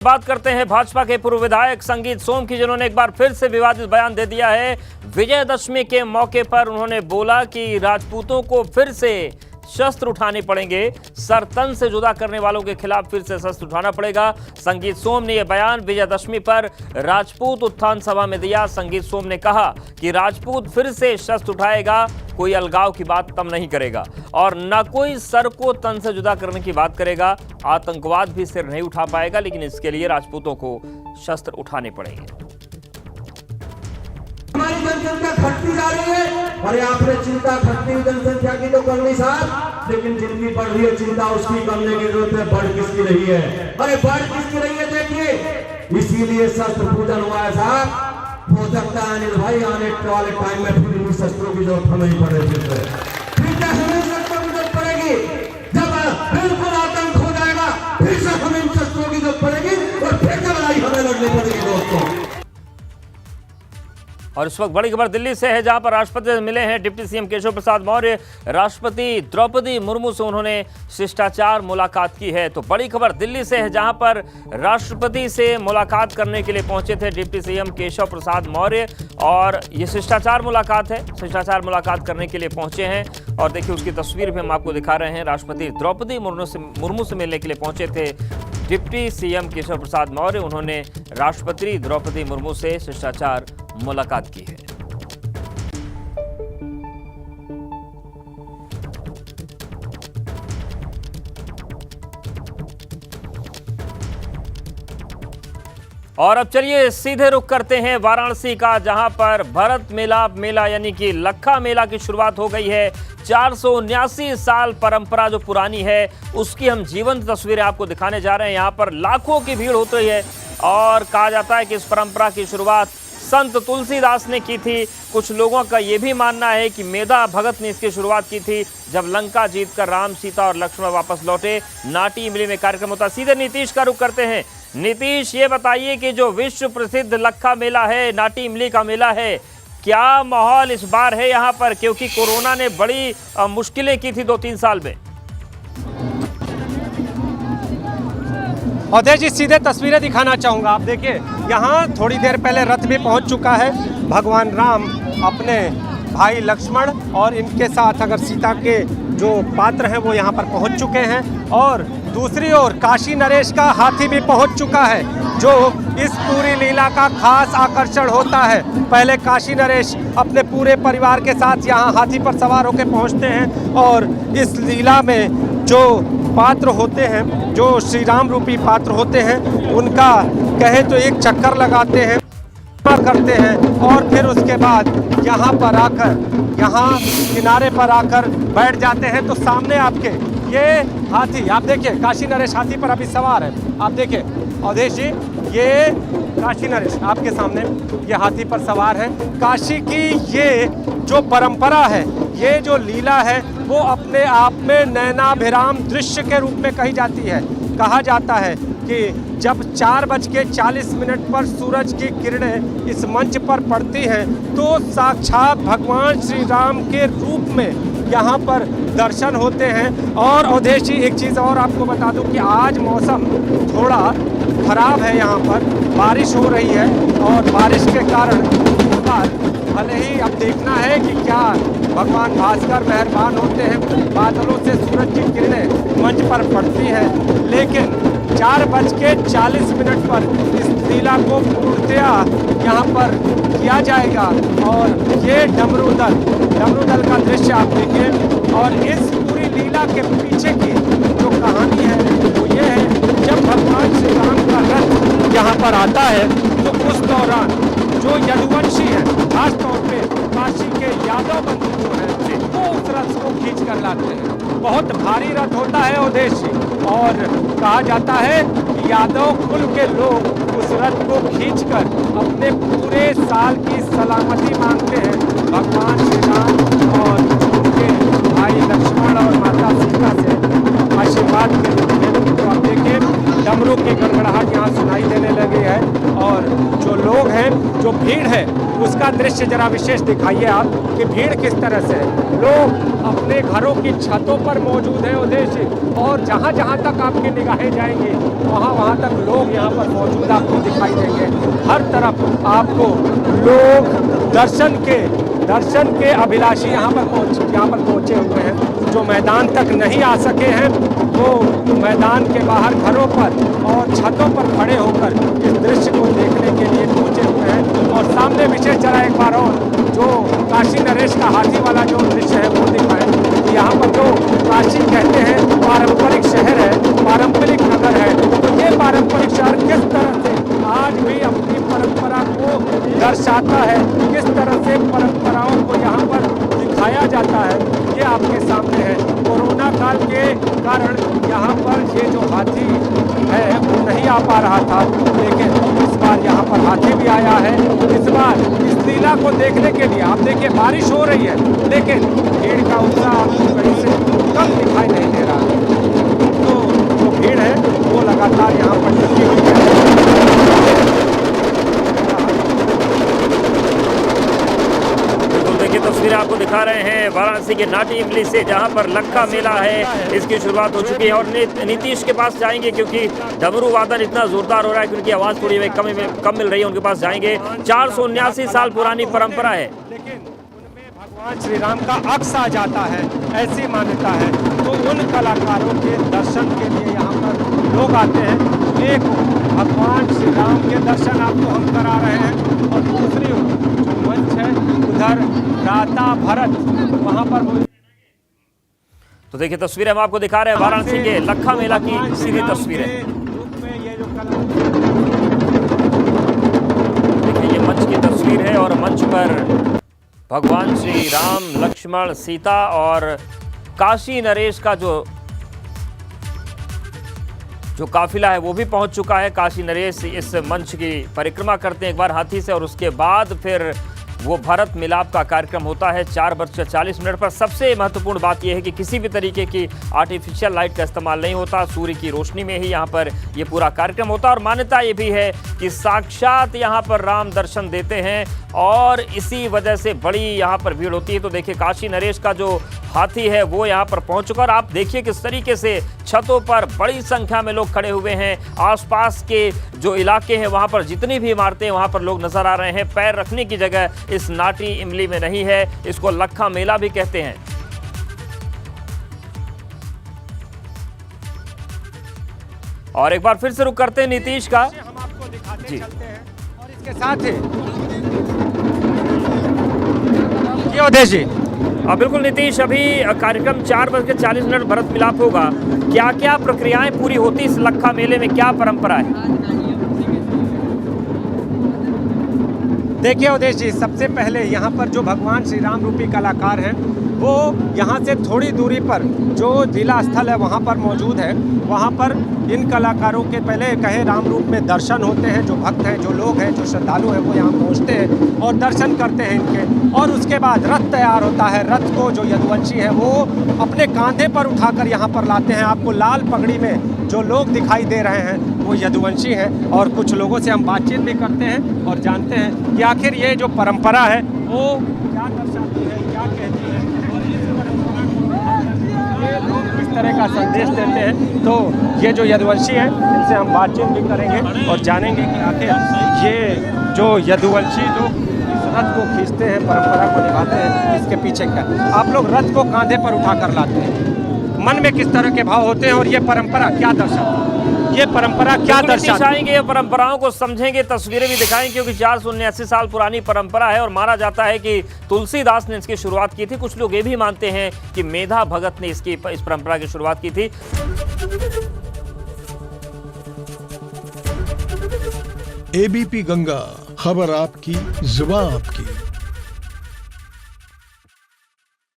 बात करते हैं भाजपा के पूर्व विधायक संगीत सोम की, जिन्होंने एक बार फिर से विवादित बयान दे दिया है। विजयदशमी के मौके पर उन्होंने बोला कि राजपूतों को फिर से शस्त्र उठाने पड़ेंगे, सर तन से जुदा करने वालों के खिलाफ फिर से शस्त्र उठाना पड़ेगा। संगीत सोम ने यह बयान विजयदशमी पर राजपूत उत्थान सभा में दिया। संगीत सोम ने कहा कि राजपूत फिर से शस्त्र उठाएगा, कोई अलगाव की बात तब नहीं करेगा और न कोई सर को तन से जुदा करने की बात करेगा। आतंकवाद भी सिर नहीं उठा पाएगा, लेकिन इसके लिए राजपूतों को शस्त्र उठाने पड़ेंगे। हमारी जनसंख्या घटती जा रही है। अरे आपने चिंता घटती हुई जनसंख्या की तो करनी साहब, लेकिन जितनी बढ़ रही है चिंता उसकी करने की जरूरत है। बढ़ किसकी रही है? अरे बढ़ किसकी रही है देखिए, इसीलिए शस्त्र पूजन हुआ है साहब। हो सकता है अनिल भाई आने वाले टाइम में फिर इन शस्त्रों की जरूरत हमें पड़े, फिर से हमें शस्त्रों की जरूरत पड़ेगी। जब बिल्कुल आतंक हो जाएगा फिर से हमें इन शस्त्रों की जरूरत पड़ेगी और फिर से लड़ाई हमें लड़नी पड़ेगी दोस्तों। और इस वक्त बड़ी खबर दिल्ली से है, जहां पर राष्ट्रपति से मिले हैं डिप्टी सीएम केशव प्रसाद मौर्य। राष्ट्रपति द्रौपदी मुर्मू से उन्होंने शिष्टाचार मुलाकात की है। तो बड़ी खबर दिल्ली से है, जहां पर राष्ट्रपति से मुलाकात करने के लिए पहुंचे थे डिप्टी सीएम केशव प्रसाद मौर्य और ये शिष्टाचार मुलाकात है। शिष्टाचार मुलाकात करने के लिए पहुंचे हैं और देखिए उसकी तस्वीर भी हम आपको दिखा रहे हैं। राष्ट्रपति द्रौपदी मुर्मू से मिलने के लिए पहुंचे थे डिप्टी सीएम केशव प्रसाद मौर्य। उन्होंने राष्ट्रपति द्रौपदी मुर्मू से शिष्टाचार मुलाकात की है। और अब चलिए सीधे रुख करते हैं वाराणसी का, जहां पर भरत मिलाप मेला यानी कि लखा मेला की शुरुआत हो गई है। 479 साल परंपरा जो पुरानी है उसकी हम जीवंत तस्वीरें आपको दिखाने जा रहे हैं। यहाँ पर लाखों की भीड़ होती है और कहा जाता है कि इस परंपरा की शुरुआत संत तुलसीदास ने की थी। कुछ लोगों का यह भी मानना है कि मेधा भगत ने इसकी शुरुआत की थी, जब लंका जीतकर राम, सीता और लक्ष्मण वापस लौटे। नाटी इमली में कार्यक्रम होता। सीधे नीतीश का रुख करते हैं। नीतीश, ये बताइए कि जो विश्व प्रसिद्ध लखा मेला है, नाटी इमली का मेला है, क्या माहौल इस बार है यहाँ पर? क्योंकि कोरोना ने बड़ी मुश्किलें की थी 2-3 साल में। अवधेश जी, सीधे तस्वीरें दिखाना चाहूँगा। आप देखिए यहाँ थोड़ी देर पहले रथ भी पहुँच चुका है। भगवान राम अपने भाई लक्ष्मण और इनके साथ अगर सीता के जो पात्र हैं वो यहाँ पर पहुँच चुके हैं और दूसरी ओर काशी नरेश का हाथी भी पहुँच चुका है, जो इस पूरी लीला का खास आकर्षण होता है। पहले काशी नरेश अपने पूरे परिवार के साथ यहाँ हाथी पर सवार होकर पहुँचते हैं और इस लीला में जो पात्र होते हैं, जो श्री राम रूपी पात्र होते हैं, उनका कहे तो एक चक्कर लगाते हैं, करते हैं और फिर उसके बाद यहाँ पर आकर, यहाँ किनारे पर आकर बैठ जाते हैं। तो सामने आपके ये हाथी, आप देखिए काशी नरेश हाथी पर अभी सवार है। आप देखिए अवधेश जी, ये काशी नरेश आपके सामने ये हाथी पर सवार है। काशी की ये जो परंपरा है, ये जो लीला है, वो अपने आप में नैनाभिराम दृश्य के रूप में कही जाती है। कहा जाता है कि जब 4:40 पर सूरज की किरणें इस मंच पर पड़ती हैं तो साक्षात भगवान श्री राम के रूप में यहाँ पर दर्शन होते हैं। और अवधेश जी, एक चीज़ और आपको बता दूं कि आज मौसम थोड़ा खराब है, यहाँ पर बारिश हो रही है और बारिश के कारण भले ही अब देखना है कि क्या भगवान भास्कर मेहरबान होते हैं, बादलों से सूरज की किरणें मंच पर पड़ती हैं, लेकिन 4:40 पर इस लीला को पूर्णतया यहाँ पर किया जाएगा। और ये डमरू दल का दृश्य आप देखिए। और इस पूरी लीला के पीछे की जो कहानी है वो ये है, जब भगवान श्री राम का रथ यहाँ पर आता है तो उस दौरान जो यदुवंशी है, खासतौर पे काशी के यादव बंधु जो है, वो उस रथ को खींच कर लाते हैं। बहुत भारी रथ होता है अवधेश जी, और कहा जाता है कि यादव कुल के लोग उस रथ को खींचकर अपने पूरे साल की सलामती मांगते हैं भगवान श्री राम और उनके भाई लक्ष्मण और माता सीता से आशीर्वाद के रूप में। तो आप देखिए डमरू की गड़गड़ाहट यहाँ सुनाई देने लगी है। और जो लोग हैं, जो भीड़ है, उसका दृश्य जरा विशेष दिखाइए आप कि भीड़ किस तरह से है। लोग अपने घरों की छतों पर मौजूद है उद्देश्य, और जहाँ जहाँ तक आपकी निगाहें जाएंगी वहाँ वहाँ तक लोग यहाँ पर मौजूद आपको दिखाई देंगे। हर तरफ आपको लोग दर्शन के अभिलाषी यहाँ पर पहुँचे हुए हैं। जो मैदान तक नहीं आ सके हैं वो मैदान के बाहर घरों पर और छतों पर खड़े होकर इस दृश्य को देखने के लिए पहुँचे हुए हैं। और सामने विशेष जरा एक बार और जो काशी नरेश का हाथी वाला जो दृश्य है वो दिखाएं। यहाँ पर जो काशी कहते हैं पारंपरिक शहर है, पारंपरिक नगर है, तो ये पारंपरिक शहर किस तरह से आज भी अपनी परंपरा को दर्शाता है, किस तरह से परंपराओं को यहाँ पर दिखाया जाता है, ये आपके सामने है। कोरोना काल के कारण यहाँ पर ये जो हाथी है वो नहीं आ पा रहा था, लेकिन इस बार यहाँ पर हाथी भी आया है। इस बार इस लीला को देखने के लिए आप देखिए बारिश हो रही है, लेकिन भीड़ का उत्साह आपको कहीं से कम दिखाई नहीं दे रहा है। तो जो भीड़ है वो लगातार यहाँ पर लगी हुई है। देखिए तस्वीरें आपको दिखा रहे हैं वाराणसी के नाटी इमली से, जहां पर लखा मेला है, इसकी शुरुआत हो चुकी है। और नीतीश के पास जाएंगे क्योंकि डमरू वादन इतना जोरदार हो रहा है कि उनकी आवाज़ थोड़ी कम मिल रही है, उनके पास जाएंगे। 479 साल पुरानी परंपरा है, लेकिन उनमें भगवान श्री राम का अक्स आ जाता है, ऐसी मान्यता है। तो उन कलाकारों के दर्शन के लिए यहाँ पर लोग आते हैं। एक भगवान श्री राम के दर्शन आपको हम करा रहे हैं, और दूसरी जो मंच है उधर राता भरत, वहाँ पर तो देखिए तस्वीरें हम आपको दिखा रहे हैं वाराणसी के लखा मेला की सीधी तस्वीरें। देखिए ये मंच की तस्वीर है और मंच पर भगवान श्री राम, लक्ष्मण, सीता और काशी नरेश का जो काफिला है वो भी पहुंच चुका है। काशी नरेश इस मंच की परिक्रमा करते हैं एक बार हाथी से, और उसके बाद फिर वो भारत मिलाप का कार्यक्रम होता है 4:40 पर। सबसे महत्वपूर्ण बात यह है कि किसी भी तरीके की आर्टिफिशियल लाइट का इस्तेमाल नहीं होता, सूर्य की रोशनी में ही यहाँ पर ये पूरा कार्यक्रम होता है। और मान्यता ये भी है कि साक्षात यहाँ पर राम दर्शन देते हैं और इसी वजह से बड़ी यहाँ पर भीड़ होती है। तो देखिए काशी नरेश का जो हाथी है वो यहाँ पर पहुंच चुका, और आप देखिए किस तरीके से छतों पर बड़ी संख्या में लोग खड़े हुए हैं। आसपास के जो इलाके हैं वहाँ पर जितनी भी इमारतें हैं वहाँ पर लोग नजर आ रहे हैं। पैर रखने की जगह इस नाटी इमली में नहीं है, इसको लखा मेला भी कहते हैं। और एक बार फिर से रुक करते हैं नीतीश का, हम आपको दिखाते जी। चलते हैं। और इसके साथ ही ये उद्देश्य जी, बिल्कुल नीतीश, अभी कार्यक्रम 4:40 भरत मिलाप होगा। क्या क्या प्रक्रियाएं पूरी होती इस लखा मेले में, क्या परंपरा है? देखिए उद्देश्य जी, सबसे पहले यहाँ पर जो भगवान श्री राम रूपी कलाकार हैं वो यहाँ से थोड़ी दूरी पर जो जिला स्थल है वहाँ पर मौजूद है। वहाँ पर इन कलाकारों के पहले कहे राम रूप में दर्शन होते हैं। जो भक्त हैं, जो लोग हैं, जो श्रद्धालु हैं वो यहाँ पहुँचते हैं और दर्शन करते हैं इनके। और उसके बाद रथ तैयार होता है। रथ को जो यदुवंशी है वो अपने कांधे पर उठाकर यहाँ पर लाते हैं। आपको लाल पगड़ी में जो लोग दिखाई दे रहे हैं वो यदुवंशी हैं। और कुछ लोगों से हम बातचीत भी करते हैं और जानते हैं कि आखिर ये जो परंपरा है वो क्या दर्शाती है, क्या कहती है, और इस परंपरा को ये लोग किस तरह का संदेश देते हैं। तो ये जो यदुवंशी है इनसे हम बातचीत भी करेंगे और जानेंगे कि आखिर ये जो यदुवंशी जो इस रथ को खींचते हैं, परंपरा को निभाते हैं, इसके पीछे क्या। आप लोग रथ को कांधे पर उठाकर लाते हैं, मन में किस तरह के भाव होते हैं और ये परंपरा क्या दर्शाती है? ये परंपरा क्या दर्शाएंगे, ये परंपराओं को समझेंगे, तस्वीरें भी दिखाएंगे, क्योंकि 479 साल पुरानी परंपरा है। और माना जाता है कि तुलसीदास ने इसकी शुरुआत की थी। कुछ लोग ये भी मानते हैं कि मेधा भगत ने इस परंपरा की शुरुआत की थी। एबीपी गंगा, खबर आपकी, जुबान आपकी।